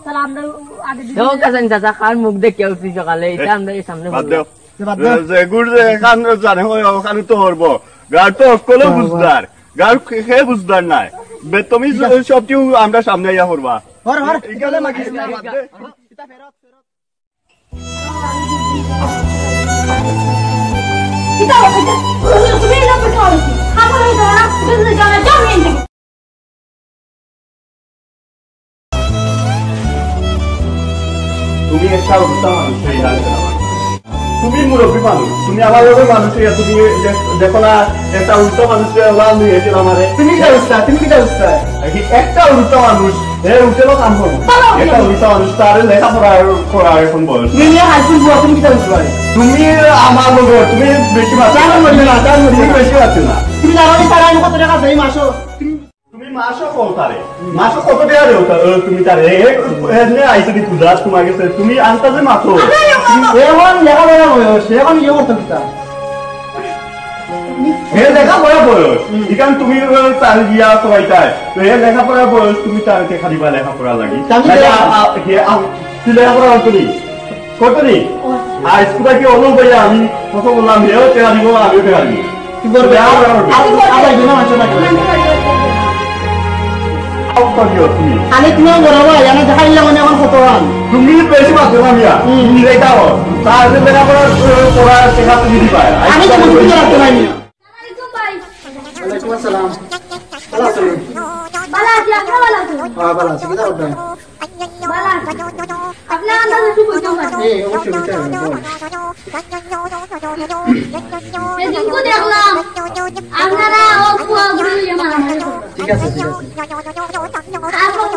তাহলে আমরা আগে তো কাছেন চাচা খান মুখ দেখে উঠছি সকালে এটা আমরা এই সামনে বাদ দাও যে গুড় যে খান জানে হয় ওখানে তো হরব গাড় তো অকলে বুঝদার গাড় খেয়ে বুঝদার নাই তুমি সবটিও আমরা সামনে আইয়া করবা হর হর এখানে লাগিস না বাদ দে এটা ফেরত কিতা হইছে তুমি না পেটো হইছে খাবার হইছে না তুমি জানা জমি এনে তুমি একটা উত্তম মানুষ এই জানতে না তুমি মুরব্বী মানুষ তুমি আমার লোকের মানুষ তুমি দেখো না একটা উল্টো মানুষের লাল নিয়েছিল আমারে তুমি কি অবস্থা একটা উল্টো মানুষ উঠেও কাম করবো একটা উল্টো মানুষ তার লেখাপড়া করা এখন বয়স তুমি নিয়ে হাইস্কুল বুয়া তুমি কি অবস্থা তুমি আমার লোক তুমি বেশি মাত্রা তুমি বেশি মাত্রা না তুমি জানো না সারা কত টাকা দেই মাসো তুমি মাসও কত তারে মাসও কত টাকা দেও তুমি তারে এনে আইছে কি পূজা তোমাকে তুমি আনতাজে মাত্র এখন লেখাপড়া বয়স এখন ইয়ে করতে দিতা হে লেখাপড়া বয়স এখান তুমি তার গিয়া সবাইটাই তো হে লেখাপড়া বয়স তুমি তারকে খালিবা লেখাপড়া লাগি তুই লেখাপড়া করি কতনি আর স্কুলে কি অনু ভাইয়া আমি কত বললাম হেও টেকা দিব আমিও টেকা দিব কি করবে আবার দিনা মাসো না আমি তুমি বরাবর জানা দেখাইলাম মানে এখন কত রান তুমি বেশি মাত্র না তুমি লেখাও তার লেখাপড়া পড়া শেখা তুমি দিবা আমি তো বুঝতে পারতে পারি না আলাইকুম ভাই ওয়ালাইকুম আসসালাম ভালো আছেন ভালো আছি আপনি ভালো আছেন হ্যাঁ ভালো আছি কোথাও উঠবেন ভালো আছি আপনি আন্দাজে কি বলতে পারেন এই অবশ্যই বিচার এদিকে দেখলাম আপনারা ও কুয়া গুলো মারামারি করেন ঠিক আছে আপনি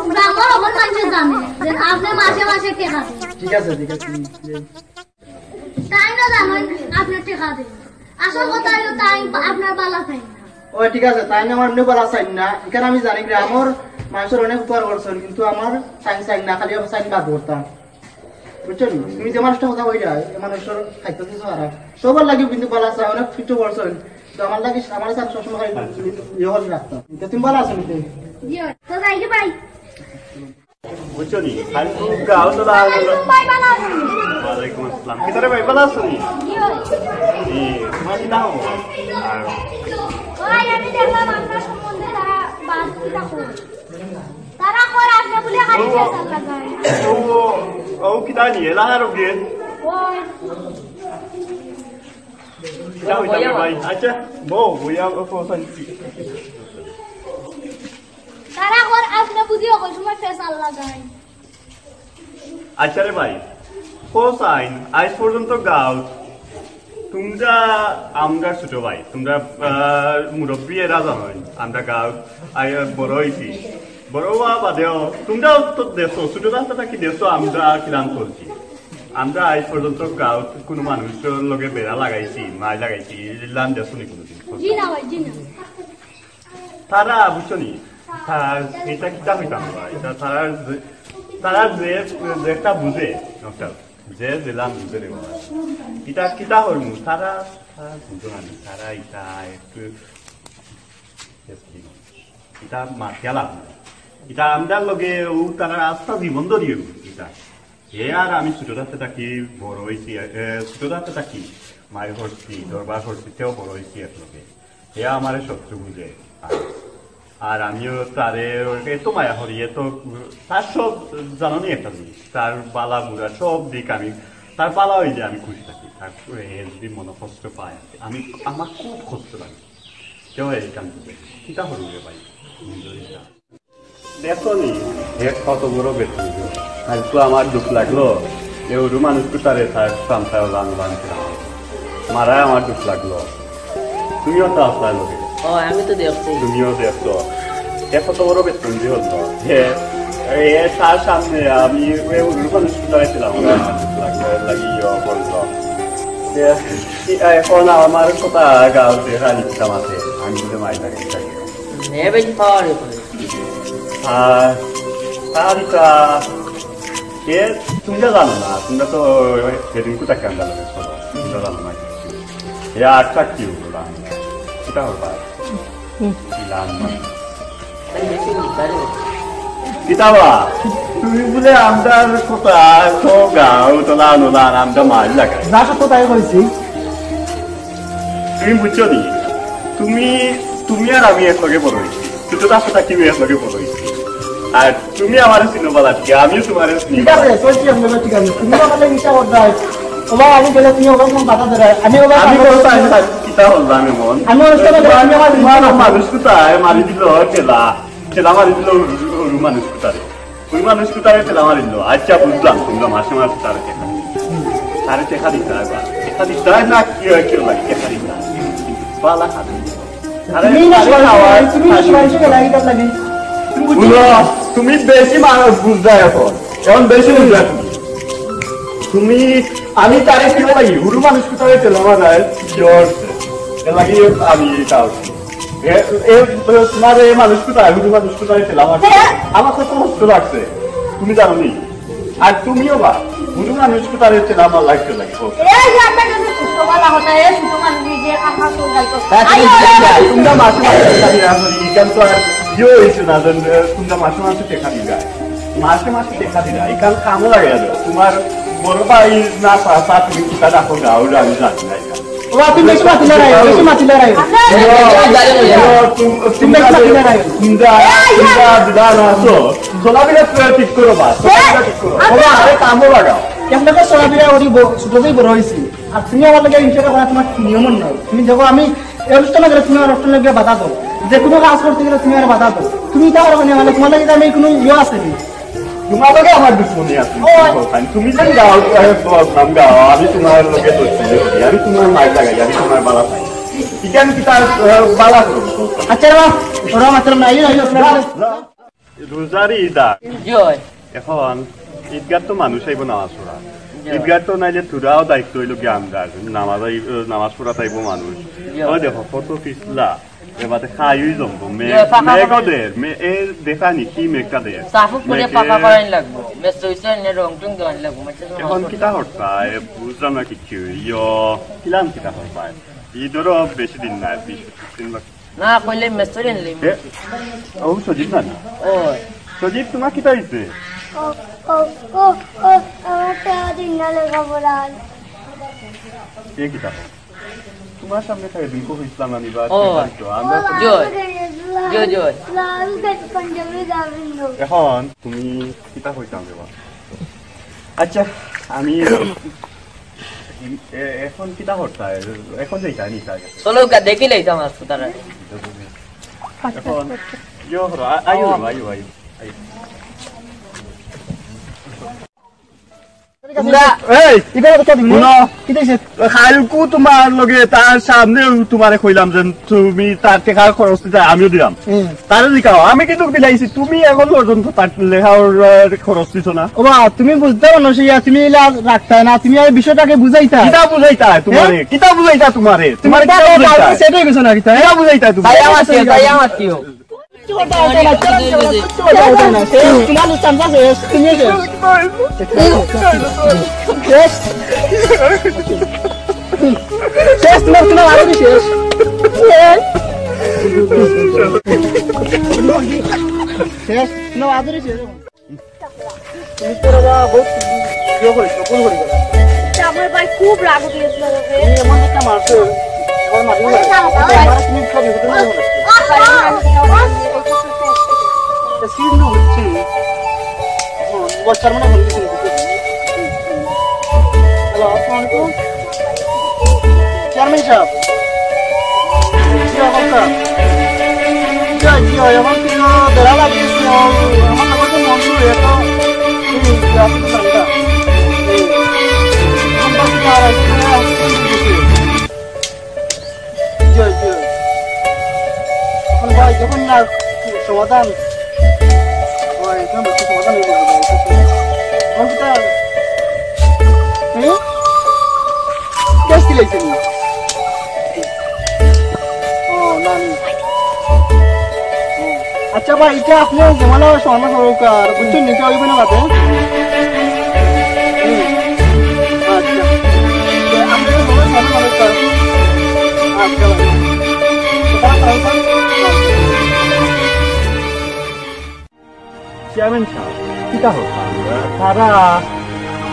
গ্রামের অবন মানুষ জানে যে আপনি মাসে মাসে টাকা দেন ঠিক আছে তাই না জানেন আপনি টাকা দেন আসল কথা হলো তাই আপনার বালা চাই না ও ঠিক আছে তাই না আমার এমনি বলা চাই না এখানে আমি জানি গ্রামের মানুষের অনেক উপকার করছেন কিন্তু আমার চাই না খালি চাই বাদ করতাম বুঝছেন তুমি যে মানুষটা কথা কইরা এই মানুষের খাইতে দিছো আর সবার লাগে কিন্তু বলা চাই অনেক ফিটো করছেন তো আমার লাগে আমার সাথে সবসময় ইয়ে করে রাখতাম তো তুমি বলা আছো নিতে জিও তো যাই কি ভাই বুঝছো নি খালি গাও তো দাও ভাই ভালো আছেন ওয়ালাইকুম আসসালাম কিদারে ভাই ভালো আছো নি জিও তোমার নাম আর ভাই আমি দেখলাম আপনার সম্বন্ধে তারা বাদ কিটা করে তারা করে আসলে বলে খালি ফেসাল লাগায় ও কিদা নি এলা আর ওকে ওই কিদা হইতা ভাই আচ্ছা বইয়া ফোন তারা করে আসলে বুঝিও কই সময় ফেসাল লাগায় আচ্ছা রে ভাই হোসাইন আজ পর্যন্ত গাও তোমরা আমরা ছোট ভাই তোমরা মুরব্বী এরা জানো আমরা গাও বড় হয়েছি বড় হওয়া বাদেও তোমরাও তো দেখো ছোট রাস্তাটা কি দেখো আমরা কিরাম করছি আমরা আজ পর্যন্ত গাও কোনো মানুষের লগে বেড়া লাগাইছি মাই লাগাইছি লান দেখো নি কোনোদিন জি না ভাই জি না তারা বুঝছো নি এটা কিতা হইতাম এটা তারা যে একটা বুঝে যে জেলাম বুঝে দেব এটা কিতা হরমু তারা বুঝো না তারা এটা একটু এটা মাথিয়া লাভ এটা আমরা লগে ও তারা আস্থা জীবন ধরিয়ে এটা এ আর আমি ছোট থাকতে থাকি বড় হয়েছি ছোট থাকতে থাকি মায়ের হরছি দরবার হরছিতেও বড় হয়েছি এক লগে এ আমার শত্রু বুঝে আর আমিও তারে এত মায়া হরি এত তার সব জানি একটা জিনিস তার বালা বুড়া সব দিক আমি তার বালা হইলে আমি খুশি থাকি তারপরে এর যদি মনে কষ্ট পায় আমার খুব কষ্ট লাগে কেউ এই কান কিতা হল রে ভাই দেখো নি কত বড় বেতন আর তো আমার দুঃখ লাগলো এরু মানুষকে তারে তার সন্তান বানছিলাম মারায় আমার দুঃখ লাগলো তুমিও তো আসলাই লোকে আমি তো দেখছি তুমিও দেখছো কত বড় বেতন দিয়ে হতো তার সামনে আমি মানুষ দাঁড়াইছিলাম এখন আমার কথা গাঁতে রানি দিতাম আছে আমি কিন্তু মাই লাগাই বেশি পাওয়ার তারিখা তুমি জানো না তোমরা তো সেদিন কোথায় কেন জানো তোমরা জানো না এ আটটা কি হলো সেটা হল কিতাবা তুমি বলে আসলে আমরা কোথায় তো গাও তোলা নোলান আমরা মাছ লাগাই যা সত্য তাই কইছি তুমি বুঝছো নি তুমি তুমি আর আমি একলগে বড় হয়েছি ছোট রাস্তা কি একলগে বড় হয়েছি আর তুমি আমার সিনেমালা ঠিক আমিও তোমার ঠিক আছে কইছি আমি ঠিক আছে তুমি আমাকে মিশা করতে ওবা আমি গেলে তুমি ওবা কোন বাধা দেবে আমি ওবা আমি বলতে আমি কিতা বললাম এমন আমি অনুষ্ঠানে গেলে তুমি আমার বিমান মানুষ কোথায় মারি দিল ঠেলা ঠেলা মারি দিল মানুষ কোথায় ওই মানুষ কোথায় ঠেলা মারি দিল আচ্ছা বুঝলাম তোমরা মাসে মাসে তারা টেকা তারা টেকা দিতে হয় বা টেকা দিতে হয় না কি হয় কেউ লাগে টেকা দিতে হয় বালা খাবে তুমি বেশি মানুষ বুঝতে এখন এখন বেশি বুঝলে তুমি আমি তারে কি লাগি হুরু মানুষ কোথায় ছিল আমার লাগি আমি তাও তোমার এই মানুষ কোথায় হুরু মানুষ কোথায় ছিল আমার কত কষ্ট লাগছে তুমি জানো নি আর তুমিও বা হুরু মানুষ কোথায় ছিল আমার লাগছে লাগে তোমরা মাসে মাসে মাসে টেকা দিবা মাসে মাসে টেকা দিবা এখান কামও লাগে তোমার বড় ভাই না পাশা তুমি কোথা রাখো গাও আমি জানি না ঠিক করো বা কামও লাগাও আপনাকে চলাফেরা করি ছোটতেই বড় হয়েছি আর তুমি আমার লাগে ইনশাল্লাহ করা তোমার নিয়ম নয় তুমি দেখো আমি এই অনুষ্ঠানে গেলে তুমি আমার অনুষ্ঠানে গিয়ে বাধা দাও যে কোনো কাজ করতে গেলে তুমি আর বাধা দাও তুমি তা পারো না মানে তোমার লাগে আমি কোনো ইয়ে আছে নি তোমার লগে আমার দুশ্মনী আছে তুমি যদি গাও গাও আমি তোমার লগে আমি তোমার মাইক লাগাই আমি তোমার বালা পাই ঠিক আছে কি তার বালা করো আচ্ছা ওরা মাত্র নাই রোজারি ঈদা এখন ঈদগাহ তো মানুষ আইব নামাজ পড়া ঈদগাহ তো নাইলে তোরাও দায়িত্ব হইল কি আমরা নামাজ পড়া চাইব মানুষ ওই দেখো কত পিছলা এবারে খাইই জমবো মেঘদের দেখা নি কি মেঘটা দেয় এখন কিতা হরতায় বুঝলাম না কিছু কিলাম কিতা হরতায় ঈদেরও বেশি দিন নাই 20-25 দিন বাকি না কইলে মেসরি নিলি ও সজিব না সজিব তোমার কিতা হইছে তোমার সামনে থাকে বিলকুল ইসলাম আনিবা এখন তুমি কিতা হইতাম দেবা আচ্ছা আমি এখন কিতা হরতা এখন যাইতা নি চলো দেখি লাইতাম আজকে তারা এখন ইয়ো আয়ো আয়ো আয়ো তোমার লগে তার সামনে তোমারে কইলাম যে তুমি তার টেকা খরচ দিতে আমিও দিলাম তার লিখাও আমি কিন্তু বিলাইছি তুমি এখন পর্যন্ত তার লেখার খরচ দিছ না তুমি বুঝতে পারো তুমি রাখতা না তুমি এই বিষয়টাকে বুঝাইতা কিতা বুঝাইতা তোমারে কিতা বুঝাইতা তোমারে তোমার সেটাই কিছু না কিতা বুঝাইতা তুমি তাই আমার কি হোক খুব রাগ দিয়েছিল বছর মানে হ্যালো আসসালামু আলাইকুম চেয়ারম্যান সাহেব কি অবস্থা কি হয় আমার কিছু বেড়া লাগিয়েছে আমার আমাকে মন্ত্রী এত এখন ভাই যখন না সমাধান আচ্ছা ভাই এটা আপনি জমানো সমাধান সরকার বুঝছেন নিতে হইবে না বাদে চেয়ারম্যান সাহেব কিতা হতাম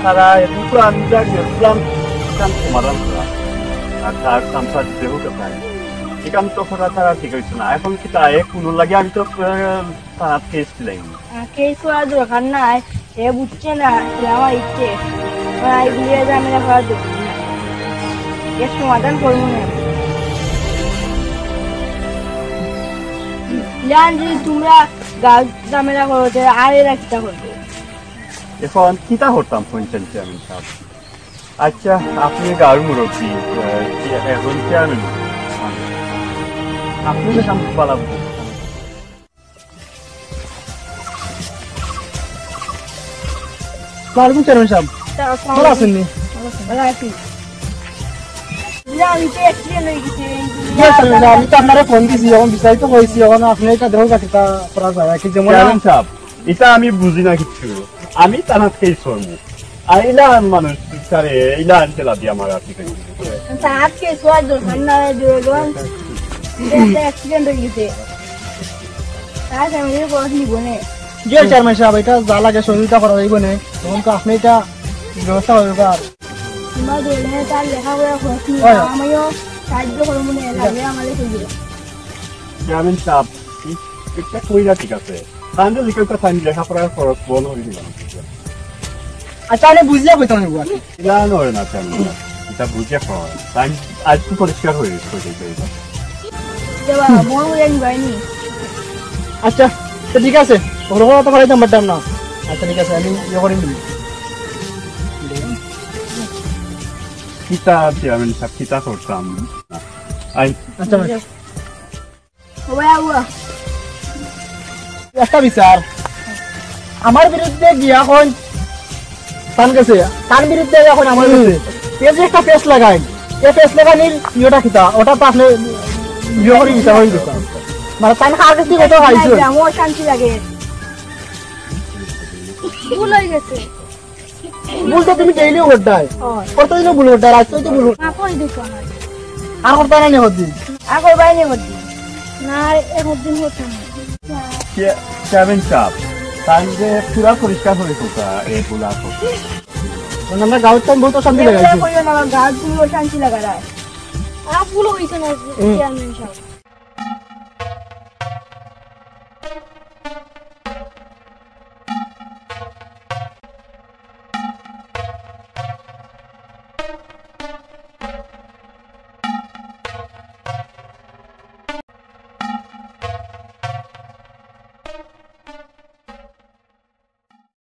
তারা দুটো আমি যা গেছিলাম সমাধান করা আর তার কামটা দিতে হতে পারে এই কাম তো করা তারা ঠিক হয়েছে না এখন কি তাই কোনো লাগে আমি তো তারা কেস দিলাম কেস করার দরকার নাই এ বুঝছে না যে আমার ইচ্ছে এইগুলি ঝামেলা করার দরকার নাই এর সমাধান করবো না জান যদি তোমরা গাছ ঝামেলা করো আর এরা কিতা করবে এখন কিতা হতাম পঞ্চায়েত চেয়ারম্যান সাহেব আচ্ছা আপনি গাঁর মুরব্বী এখন চেয়ারম্যান আপনি তো কাম পালাবো ওয়ালাইকুম চেয়ারম্যান সাহেব ভালো আছেন নি আমি তো অ্যাক্সিডেন্ট হয়ে গেছি আমি তো আপনারা ফোন দিয়েছি যখন বিস্তারিত হয়েছি যখন আপনি এটা দেখো কাটিটা করা যায় কি যেমন চেয়ারম্যান সাহেব এটা আমি বুঝি না কিছু আমি তারা কেস করবো আর ইলান মানুষ তারে ইলান তেলা দিয়ে আমার আপনি সাত কেস করার দরকার না যখন অ্যাক্সিডেন্ট হয়ে গেছে তার ফ্যামিলির খরচ নিব না জি চেয়ারম্যান সাহেব এটা যা লাগে সহযোগিতা করা যাইব না তখন তো আপনি এটা ব্যবস্থা করবে আর তোমরা ধরলে তার লেখাপড়া খরচ নিব আমিও সাহায্য করবো না লাগে আমাদের খুঁজে চেয়ারম্যান সাহেব এটা কইরা ঠিক আছে তাহলে লিখে টাইম লেখাপড়ার খরচ বল হয়ে দিলাম আচ্ছা আমি বুঝিয়া কইতাম না বুয়া ইলান হয় না চেয়ারম্যান এটা বুঝে খরচ টাইম আজ তো পরিষ্কার হয়ে গেছে দেবা মন হয়ে যায়নি আচ্ছা তো ঠিক আছে ওরকম তো করাইতাম পারতাম না আচ্ছা ঠিক আছে আমি ইয়ে করে নিই কিতা চেয়ারম্যান সাহেব কিতা করতাম আচ্ছা সবাই আগুয়া একটা বিচার আমার বিরুদ্ধে গিয়া এখন তান গেছে তার বিরুদ্ধে এখন আমার কাছে এই যে একটা পেস লাগাই এই পেস লাগানির ইয়েটা খিতা ওটা তো আপনি ইয়ে করে বিচার হয়ে গেছে মানে তান কার কাছে কত খাইছো আমার শান্তি লাগে ভুল হয়ে গেছে ভুল তো তুমি ডেইলি করতাই কতদিনও ভুল করতাই আজ তো ভুল আপনি দেখুন আর করতে না নি হদি আগর বাইরে হদি না একদিন হতো না চেয়ারম্যান সাহেব তাহলে পুরা পরিষ্কার হয়ে কোথা এগুলা মানে আমরা গাঁৱত টাইম বহুত শান্তি লাগাইছি গাছ গুলো শান্তি লাগা আর ভুল হয়েছে না চেয়ারম্যান সাহেব